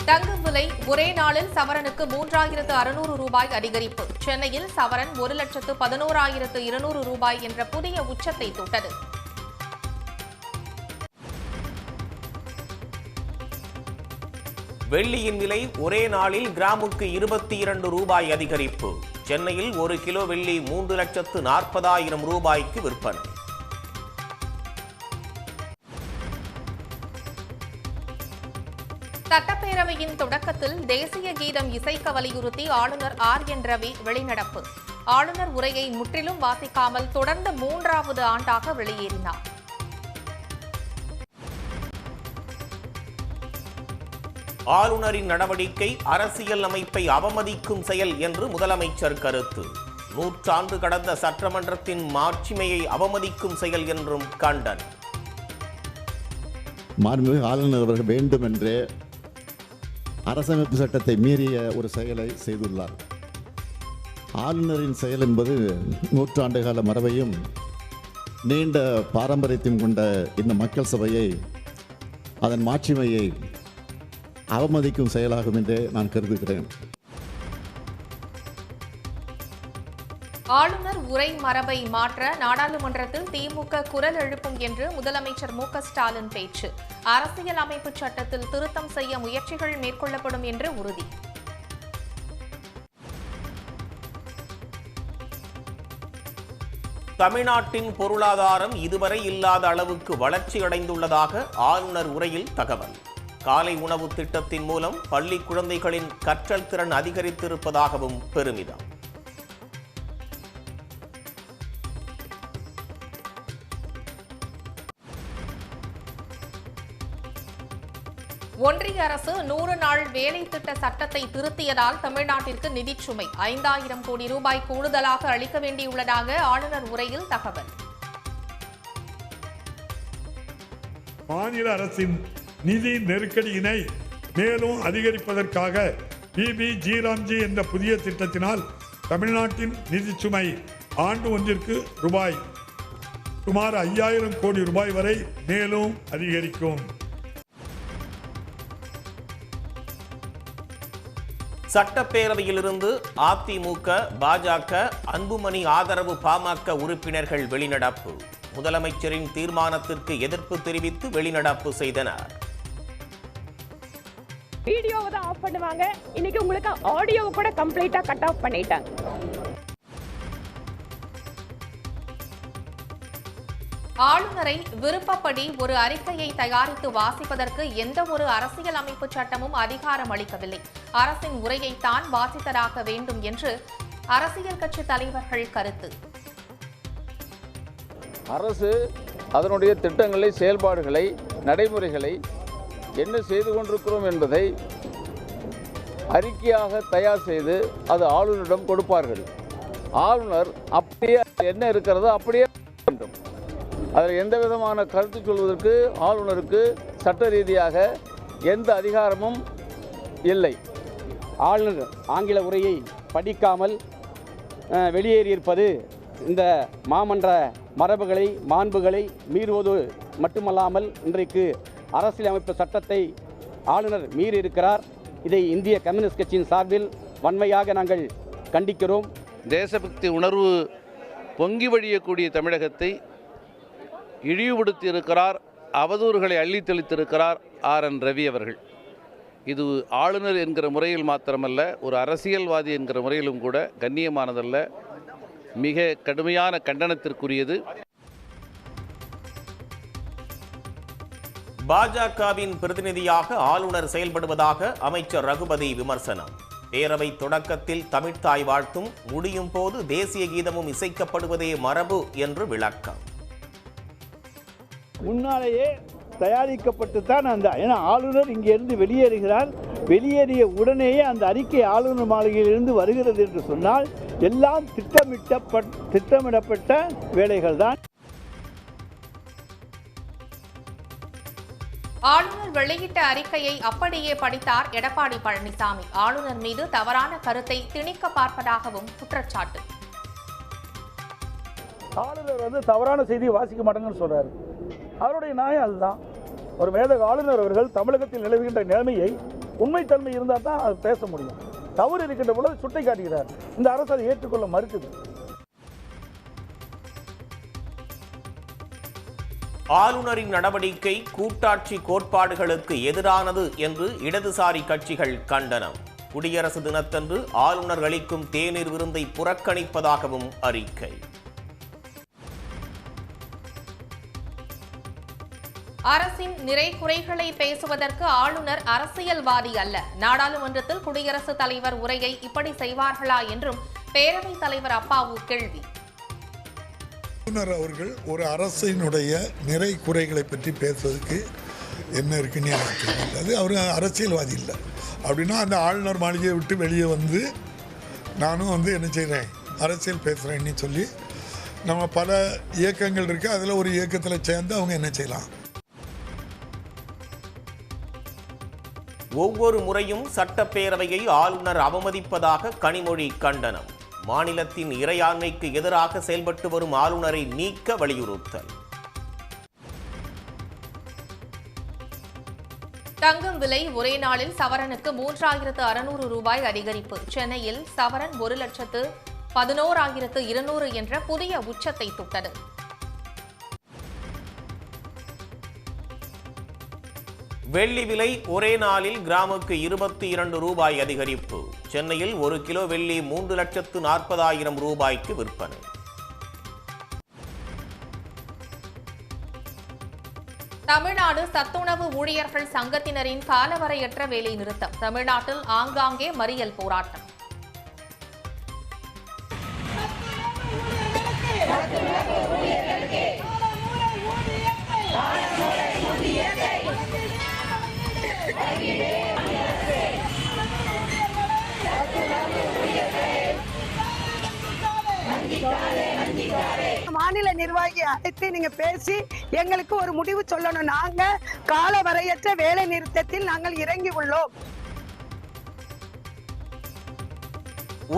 தங்கம் விலை ஒரே நாளில் சவரனுக்கு 3600 ரூபாய் அதிகரிப்பு. சென்னையில் சவரன் 1,11,200 ரூபாய் என்ற புதிய உச்சத்தை தொட்டது. வெள்ளியின் விலை ஒரே நாளில் கிராமுக்கு 22 ரூபாய் அதிகரிப்பு. சென்னையில் 1 கிலோ வெள்ளி 3,40,000 ரூபாய்க்கு விற்பனை. சட்டப்பேரவையின் தொடக்கத்தில் தேசிய கீதம் இசைக்க வலியுறுத்தி ஆளுநர் RN ரவி வெளிநடப்பு. ஆளுநர் உரையை முற்றிலும் வாசிக்காமல் தொடர்ந்து 3வது ஆண்டாக வெளியேறினார். ஆளுநரின் நடவடிக்கை அரசியல் அமைப்பை அவமதிக்கும் செயல் என்று முதலமைச்சர் கருத்து. 100 ஆண்டு கடந்த சட்டமன்றத்தின் மாட்சிமையை அவமதிக்கும் செயல் என்றும் கண்டனம். மாண்புமிகு ஆளுநர் அவர்கள் வேண்டுமென்றே அரசமைப்பு சட்டத்தை மீறிய ஒரு செயலை செய்துள்ளார். ஆளுநரின் செயல் என்பது 100 ஆண்டு கால மரபையும் நீண்ட பாரம்பரியத்தையும் கொண்ட இந்த மக்கள் சபையை, அதன் மாட்சிமையை அவமதிக்கும் செயலாகும் என்றே நான் கருதுகிறேன். ஆளுநர் உரை மரபை மாற்ற நாடாளுமன்றத்தில் திமுக குரல் எழுப்பும் என்று முதலமைச்சர் மு.க.ஸ்டாலின் பேச்சு. அரசியல் அமைப்பு சட்டத்தில் திருத்தம் செய்ய முயற்சிகள் மேற்கொள்ளப்படும் என்று உறுதி. தமிழ்நாட்டின் பொருளாதாரம் இதுவரை இல்லாத அளவுக்கு வளர்ச்சி அடைந்துள்ளதாக ஆளுநர் உரையில் தகவல். காலை உணவு திட்டத்தின் மூலம் பள்ளி குழந்தைகளின் கற்றல் திறன் அதிகரித்திருப்பதாகவும் பெருமிதம். ஒன்றிய அரசு 100 நாள் வேலை திட்ட சட்டத்தை திருத்தியதால் தமிழ்நாட்டிற்கு நிதிச்சுமை 5000 கோடி ரூபாய் கூடுதலாக அளிக்க வேண்டியுள்ளதாக ஆளுநர் உரையில் தகவல். மாநில அரசின் நிதி நெருக்கடியினை மேலும் அதிகரிப்பதற்காக PBGராம்ஜி என்ற புதிய திட்டத்தினால் தமிழ்நாட்டின் நிதிச்சுமை ஆண்டு ஒன்றிற்கு சுமார் 5000 கோடி ரூபாய் வரை மேலும் அதிகரிக்கும். சட்டப்பேரவையிலிருந்து அதிமுக, பாஜக, அன்புமணி ஆதரவு பாமக உறுப்பினர்கள் வெளிநடப்பு. முதலமைச்சரின் தீர்மானத்திற்கு எதிர்ப்பு தெரிவித்து வெளிநடப்பு செய்தனர். வீடியோவை தான் ஆஃப் பண்ணுவாங்க, இன்னைக்கு உங்களுக்கு ஆடியோவை கூட கம்ப்ளீட்டா கட் ஆஃப் பண்ணிட்டாங்க. ஆளுநரை விருப்பப்படி ஒரு அறிக்கையை தயாரித்து வாசிப்பதற்கு எந்த ஒரு அரசியல் அமைப்பு சட்டமும் அதிகாரம் அளிக்கவில்லை. அரசின் உரையைத்தான் வாசித்தராக வேண்டும் என்று அரசியல் கட்சி தலைவர்கள் கருத்து. அரசு அதனுடைய திட்டங்களை, செயல்பாடுகளை, நடைமுறைகளை என்ன செய்து கொண்டிருக்கிறோம் என்பதை அறிக்கையாக தயார் செய்து அது ஆளுநரிடம் கொடுப்பார்கள். ஆளுநர் அப்படியே என்ன இருக்கிறதோ அப்படியே வேண்டும். அதில் எந்த விதமான கருத்து சொல்வதற்கு ஆளுநருக்கு சட்ட ரீதியாக எந்த அதிகாரமும் இல்லை. ஆளுநர் ஆங்கில உரையை படிக்காமல் வெளியேறியிருப்பது இந்த மாமன்ற மரபுகளை, மாண்புகளை மீறுவது மட்டுமல்லாமல் இன்றைக்கு அரசியலமைப்பு சட்டத்தை ஆளுநர் மீறியிருக்கிறார். இதை இந்திய கம்யூனிஸ்ட் கட்சியின் சார்பில் வன்மையாக நாங்கள் கண்டிக்கிறோம். தேசபக்தி உணர்வு பொங்கி வழியக்கூடிய தமிழகத்தை இழிவுபடுத்தி இருக்கிறார், அவதூறுகளை அள்ளி தெளித்திருக்கிறார் RN ரவி அவர்கள். இது ஆளுநர் என்கிற முறையில் மாத்திரமல்ல, ஒரு அரசியல்வாதி என்கிற முறையிலும் கூட கண்ணியமானதல்ல, மிக கடுமையான கண்டனத்திற்குரியது. பாஜகவின் பிரதிநிதியாக ஆளுநர் செயல்படுவதாக அமைச்சர் ரகுபதி விமர்சனம். பேரவை தொடக்கத்தில் தமிழ்த்தாய் வாழ்த்தும், முடியும் போது தேசிய கீதமும் இசைக்கப்படுவதே மரபு என்று விளக்கம். முன்னாலேயே தயாரிக்கப்பட்டு தான் ஏன்னா ஆளுநர் இங்கிருந்து வெளியேறுகிறார். வெளியேறிய உடனேயே அந்த அறிக்கை ஆளுநர் மாளிகையிலிருந்து வருகிறது என்று சொன்னால் எல்லாம் திட்டமிடப்பட்ட வேலைகள் தான். ஆளுநர் வெளியிட்ட அறிக்கையை அப்படியே படித்தார் எடப்பாடி பழனிசாமி. ஆளுநர் மீது தவறான கருத்தை திணிக்க பார்ப்பதாகவும் குற்றச்சாட்டு. ஆளுநர் தவறான செய்தியை வாசிக்க மாட்டாங்கன்னு சொல்றாரு. அவருடைய நியாயம் அதுதான். ஒரு மேதக ஆளுநர் அவர்கள் தமிழகத்தில் நிலவுகின்ற நிலைமையை உண்மைத்தன்மை இருந்தால் தான் அது பேச முடியும். தவறு இருக்கின்ற பொழுது சுட்டி காட்டுகிறார். இந்த அரசு அதை ஏற்றுக்கொள்ள மறுக்குது. ஆளுநரின் நடவடிக்கை கூட்டாட்சி கோட்பாடுகளுக்கு எதிரானது என்று இடதுசாரி கட்சிகள் கண்டனம். குடியரசு தினத்தன்று ஆளுநர் அளிக்கும் தேநீர் விருந்தை புறக்கணிப்பதாகவும் அறிக்கை. அரசின் நிறை குறைகளை பேசுவதற்கு ஆளுநர் அரசியல்வாதி அல்ல. நாடாளுமன்றத்தில் குடியரசுத் தலைவர் உரையை இப்படி செய்வார்களா என்றும் பேரவைத் தலைவர் அப்பாவு கேள்வி. ஆளுநர் அவர்கள் ஒரு அரசினுடைய நிறை குறைகளை பற்றி பேசுவதற்கு என்ன இருக்குன்னு எனக்கு தெரியல. அவர் அரசியல்வாதி இல்லை. அப்படின்னா அந்த ஆளுநர் மாளிகையை விட்டு வெளியே வந்து நானும் என்ன செய்கிறேன், அரசியல் பேசுகிறேன்னு சொல்லி நம்ம பல இயக்கங்கள் இருக்குது. அதில் ஒரு இயக்கத்தில் சேர்ந்து அவங்க என்ன செய்யலாம். ஒவ்வொரு முறையும் சட்டப்பேரவையை ஆளுநர் அவமதிப்பதாக கனிமொழி கண்டனம். மாநிலத்தின் இறையாண்மைக்கு எதிராக செயல்பட்டு வரும் ஆளுநரை நீக்க வலியுறுத்தல். தங்கம் விலை ஒரே நாளில் சவரனுக்கு 3600 ரூபாய் அதிகரிப்பு. சென்னையில் சவரன் 1,11,200 என்ற புதிய உச்சத்தை தொட்டது. வெள்ளி விலை ஒரே நாளில் கிராமுக்கு 22 ரூபாய் அதிகரிப்பு. சென்னையில் 1 கிலோ வெள்ளி 3,40,000 ரூபாய்க்கு விற்பனை. தமிழ்நாடு சத்துணவு ஊழியர்கள் சங்கத்தினரின் காலவரையற்ற வேலை நிறுத்தம். தமிழ்நாட்டில் ஆங்காங்கே மறியல் போராட்டம். மாநில நிர்வாகி அழைத்து நீங்க பேசி எங்களுக்கு ஒரு முடிவு சொல்லணும். நாங்க காலவரையற்ற வேலை நிறுத்தத்தில் நாங்கள் இறங்கி உள்ளோம்.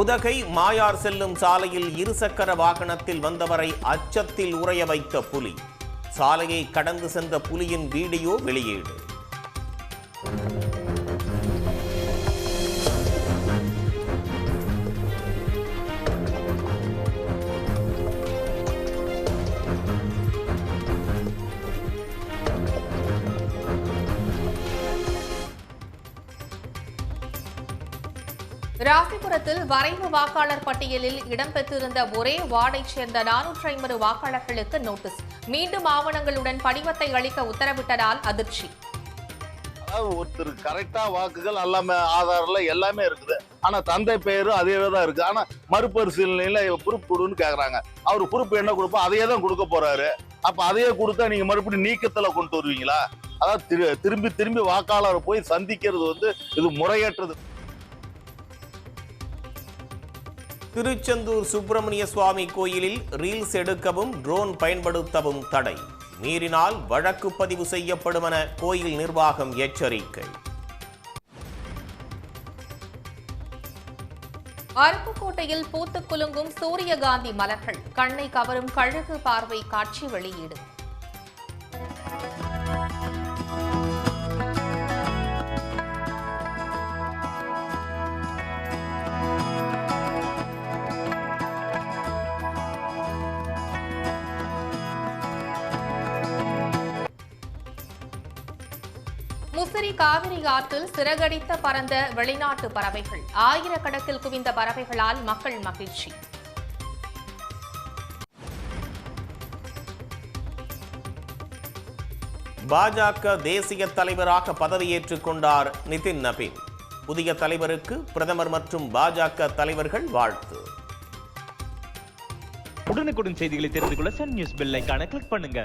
உதகை மாயார் செல்லும் சாலையில் இருசக்கர வாகனத்தில் வந்தவரை அச்சத்தில் உறைய வைத்த புலி. சாலையை கடந்து சென்ற புலியின் வீடியோ வெளியீடு. ராசிபுரத்தில் வரைவு வாக்காளர் பட்டியலில் இடம்பெற்றிருந்த ஒரே வார்டைச் சேர்ந்த 450 வாக்காளர்களுக்கு நோட்டீஸ். மீண்டும் ஆவணங்களுடன் படிவத்தை அளிக்க உத்தரவிட்டதால் அதிர்ச்சி. ஒருத்தர் கரெக்டா வாக்குகள் எல்லாமே ஆதாரில் எல்லாமே இருக்குது. ஆனா தந்தை பெயரும் அதே தான் இருக்கு. ஆனா மறுபரிசீலனையில ப்ரூஃப் கொடுன்னு கேக்குறாங்க. அவர் ப்ரூஃப் என்ன கொடுப்போம் அதையே தான் கொடுக்க போறாரு. அப்ப அதையே கொடுத்தா நீங்க மறுபடியும் நீக்கத்துல கொண்டு வருவீங்களா? அதாவது திரும்பி திரும்பி வாக்காளரை போய் சந்திக்கிறது இது முறையற்றது. திருச்செந்தூர் சுப்பிரமணிய சுவாமி கோயிலில் ரீல்ஸ் எடுக்கவும் ட்ரோன் பயன்படுத்தவும் தடை. மீறினால் வழக்கு பதிவு செய்யப்படும் என கோயில் நிர்வாகம் எச்சரிக்கை. அருப்புக்கோட்டையில் பூத்துக் குலுங்கும் சூரியகாந்தி மலர்கள். கண்ணை கவரும் கழுகு பார்வை காட்சி வெளியீடு. முசிறி காவிரி ஆற்றில் சிறகடித்த பறந்த வெளிநாட்டு பறவைகள். ஆயிரக்கணக்கில் குவிந்த பறவைகளால் மக்கள் மகிழ்ச்சி. பாஜக தேசிய தலைவராக பதவியேற்றுக் கொண்டார் நிதின் நபீன். புதிய தலைவருக்கு பிரதமர் மற்றும் பாஜக தலைவர்கள் வாழ்த்து. உடனுக்குடன் செய்திகளை தெரிந்து கொள்ள சன் நியூஸ் பெல் ஐகானை கிளிக் பண்ணுங்க.